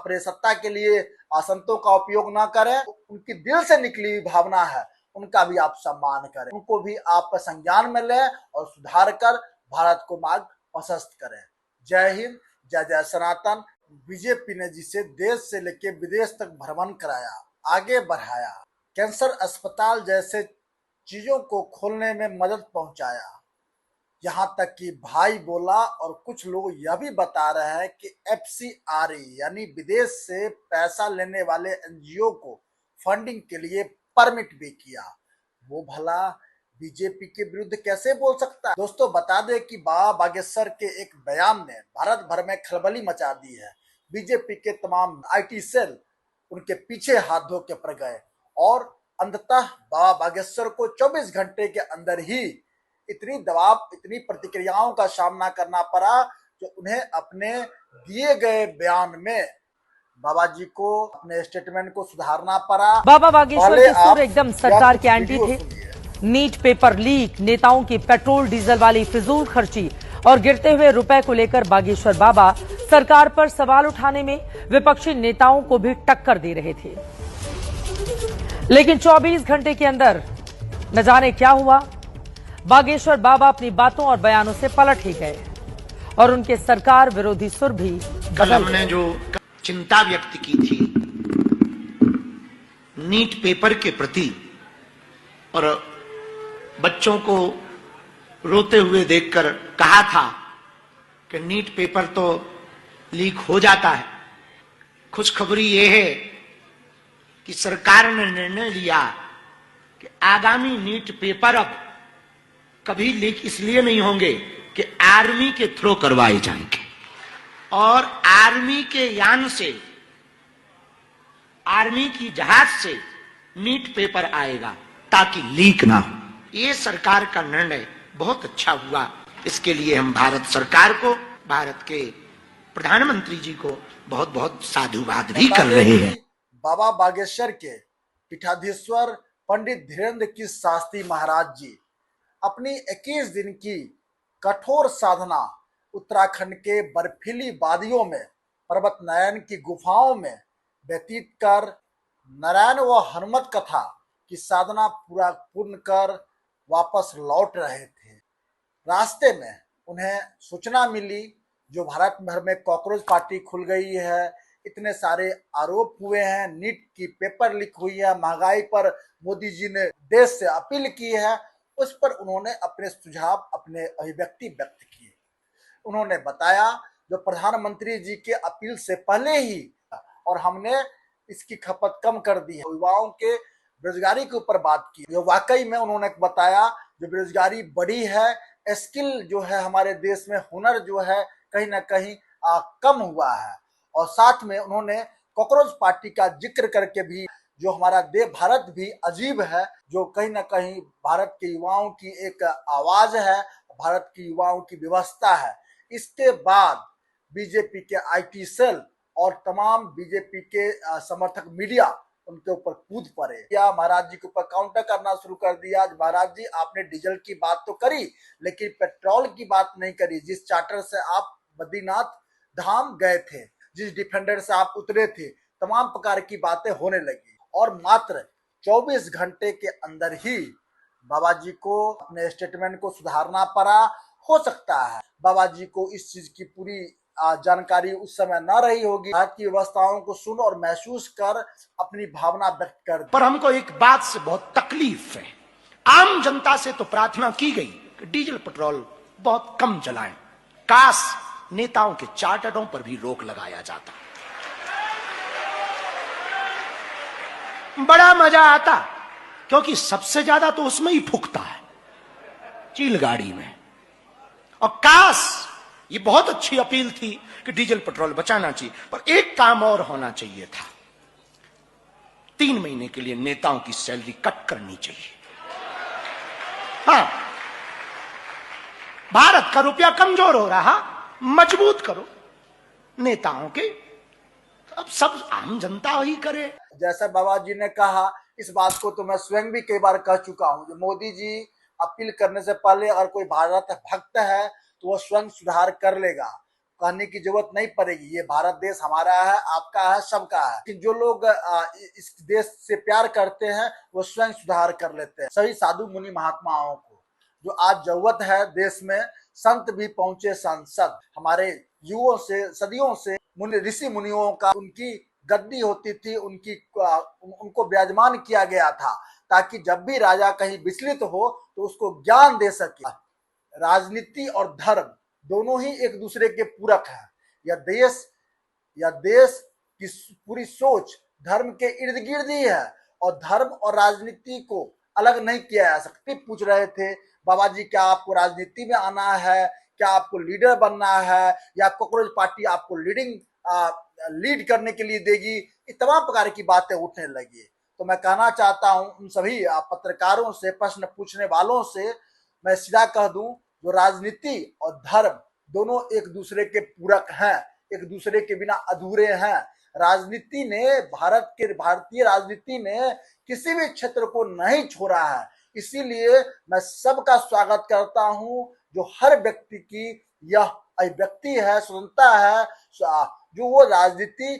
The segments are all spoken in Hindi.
अपने सत्ता के लिए आसनों का उपयोग ना करें, उनकी दिल से निकली हुई भावना है उनका भी आप सम्मान करें, उनको भी आप संज्ञान में लें और सुधार कर भारत को मार्ग प्रशस्त करें। जय हिंद, जय जय सनातन। बीजेपी ने जिसे देश से लेकर विदेश तक भ्रमण कराया, आगे बढ़ाया, कैंसर अस्पताल जैसे चीजों को खोलने में मदद पहुंचाया, यहाँ तक कि भाई बोला, और कुछ लोग यह भी बता रहे हैं कि FCRA यानी विदेश से पैसा लेने वाले NGO को फंडिंग के लिए परमिट भी किया। वो भला बीजेपी के विरुद्ध कैसे बोल सकता है? दोस्तों बता दें कि बाबा बागेश्वर के एक बयान ने भारत भर में खलबली मचा दी है। बीजेपी के तमाम IT सेल उनके पीछे हाथ धो के पड़ गए और अंततः बाबा बागेश्वर को 24 घंटे के अंदर ही इतनी दबाव, इतनी प्रतिक्रियाओं का सामना करना पड़ा जो उन्हें अपने दिए गए बयान में बाबा जी को अपने स्टेटमेंट को सुधारना पड़ा। बाबा बागेश्वर के सुर एकदम सरकार के एंटी थे। नीट पेपर लीक, नेताओं की पेट्रोल डीजल वाली फिजूल खर्ची और गिरते हुए रुपए को लेकर बागेश्वर बाबा सरकार पर सवाल उठाने में विपक्षी नेताओं को भी टक्कर दे रहे थे। लेकिन 24 घंटे के अंदर न जाने क्या हुआ, बागेश्वर बाबा अपनी बातों और बयानों से पलट ही गए और उनके सरकार विरोधी सुर भी कल हमने जो चिंता व्यक्त की थी नीट पेपर के प्रति और बच्चों को रोते हुए देखकर कहा था कि नीट पेपर तो लीक हो जाता है। खुशखबरी यह है कि सरकार ने निर्णय लिया कि आगामी नीट पेपर अब कभी लीक इसलिए नहीं होंगे कि आर्मी के थ्रू करवाए जाएंगे और आर्मी के यान से, आर्मी की जहाज से नीट पेपर आएगा ताकि लीक ना हो। ये सरकार का निर्णय बहुत अच्छा हुआ। इसके लिए हम भारत सरकार को, भारत के प्रधानमंत्री जी को बहुत बहुत साधुवाद भी कर रहे हैं। बाबा बागेश्वर के पीठाधीश्वर पंडित धीरेन्द्र की शास्त्री महाराज जी अपनी 21 दिन की कठोर साधना उत्तराखंड के बर्फीली वादियों में पर्वत नारायण की गुफाओं में व्यतीत कर नारायण व हनुमत कथा की साधना पूर्ण कर वापस लौट रहे थे। रास्ते में उन्हें सूचना मिली जो भारत भर में कॉकरोच पार्टी खुल गई है, इतने सारे आरोप हुए हैं, नीट की पेपर लीक हुई है, महंगाई पर मोदी जी ने देश से अपील की है। उस पर उन्होंने अपने सुझाव, अपने अभिव्यक्ति व्यक्त किए। उन्होंने बताया जो प्रधानमंत्री जी के अपील से पहले ही और हमने इसकी खपत कम कर दी है, युवाओं के बेरोजगारी के ऊपर बात की। जो वाकई में उन्होंने बताया जो बेरोजगारी बढ़ी है, स्किल जो है हमारे देश में, हुनर जो है कहीं ना कहीं कम हुआ है। और साथ में उन्होंने कॉकरोच पार्टी का जिक्र करके भी जो हमारा देश भारत भी अजीब है, जो कहीं ना कहीं भारत के युवाओं की एक आवाज है, भारत की युवाओं की व्यवस्था है। इसके बाद बीजेपी के IT सेल और तमाम बीजेपी के समर्थक मीडिया उनके ऊपर कूद पड़े, या महाराज जी के ऊपर काउंटर करना शुरू कर दिया। महाराज जी आपने डीजल की बात तो करी लेकिन पेट्रोल की बात नहीं करी। जिस चार्टर से आप बद्रीनाथ धाम गए थे, जिस डिफेंडर से आप उतरे थे, तमाम प्रकार की बातें होने लगी और मात्र 24 घंटे के अंदर ही बाबा जी को अपने स्टेटमेंट को सुधारना पड़ा। हो सकता है बाबा जी को इस चीज की पूरी जानकारी उस समय न रही होगी, भारत की व्यवस्थाओं को सुन और महसूस कर अपनी भावना व्यक्त कर। पर हमको एक बात से बहुत तकलीफ है, आम जनता से तो प्रार्थना की गई कि डीजल पेट्रोल बहुत कम जलाएं, काश नेताओं के चार्टरों पर भी रोक लगाया जाता, बड़ा मजा आता, क्योंकि सबसे ज्यादा तो उसमें ही फूकता है, चील गाड़ी में। और काश, ये बहुत अच्छी अपील थी कि डीजल पेट्रोल बचाना चाहिए, पर एक काम और होना चाहिए था, 3 महीने के लिए नेताओं की सैलरी कट करनी चाहिए। हाँ, भारत का रुपया कमजोर हो रहा, मजबूत करो नेताओं के, अब सब आम जनता ही करे। जैसा बाबा जी ने कहा, इस बात को तो मैं स्वयं भी कई बार कह चुका हूं, जो मोदी जी अपील करने से पहले अगर कोई भारत भक्त है तो वह स्वयं सुधार कर लेगा। कहने की जरूरत नहीं पड़ेगी। ये भारत देश हमारा है, आपका है, सबका है। लेकिन जो लोग इस देश से प्यार करते हैं वो स्वयं सुधार कर लेते हैं। सभी साधु मुनि महात्माओं को जो आज जरूरत है देश में, संत भी पहुंचे संसद। हमारे युगों से, सदियों से मुनि ऋषि मुनियों का उनकी गद्दी होती थी, उनको विराजमान किया गया था ताकि जब भी राजा कहीं विचलित हो तो उसको ज्ञान दे सके। राजनीति और धर्म दोनों ही एक दूसरे के पूरक हैं। यह देश की पूरी सोच धर्म के इर्द गिर्द ही है और धर्म और राजनीति को अलग नहीं किया जा सकती। पूछ रहे थे बाबा जी, क्या आपको राजनीति में आना है, क्या आपको लीडर बनना है, या कॉकरोच पार्टी आपको लीड करने के लिए देगी? इस तमाम प्रकार की बातें उठने लगी। तो मैं कहना चाहता हूं उन सभी पत्रकारों से, प्रश्न पूछने वालों से, मैं सीधा कह दूं, जो राजनीति और धर्म दोनों एक दूसरे के पूरक हैं, एक दूसरे के बिना अधूरे हैं। राजनीति ने, भारतीय राजनीति ने किसी भी क्षेत्र को नहीं छोड़ा है। इसीलिए मैं सबका स्वागत करता हूं जो हर व्यक्ति की यह अभिव्यक्ति है, स्वतंत्रता है, जो वो राजनीति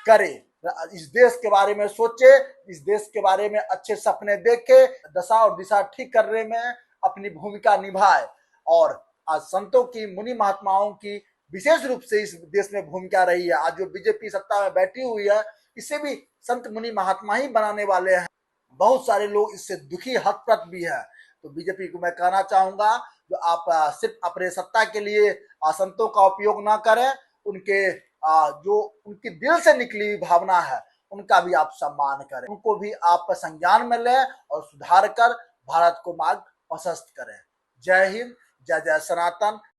करे, इस देश के बारे में सोचे, इस देश के बारे में अच्छे सपने देखे, दशा और दिशा ठीक करने में अपनी भूमिका निभाए। और आज संतों की, मुनि महात्माओं की विशेष रूप से इस देश में भूमिका रही है। आज जो बीजेपी सत्ता में बैठी हुई है, इसे भी संत मुनि महात्मा ही बनाने वाले हैं। बहुत सारे लोग इससे दुखी, हतप्रत भी है। तो बीजेपी को मैं कहना चाहूंगा, जो आप सिर्फ अपने सत्ता के लिए संतों का उपयोग ना करें, उनके जो उनकी दिल से निकली हुई भावना है उनका भी आप सम्मान करें, उनको भी आप संज्ञान में लें और सुधार कर भारत को मार्ग प्रशस्त करें। जय हिंद, जय जय सनातन।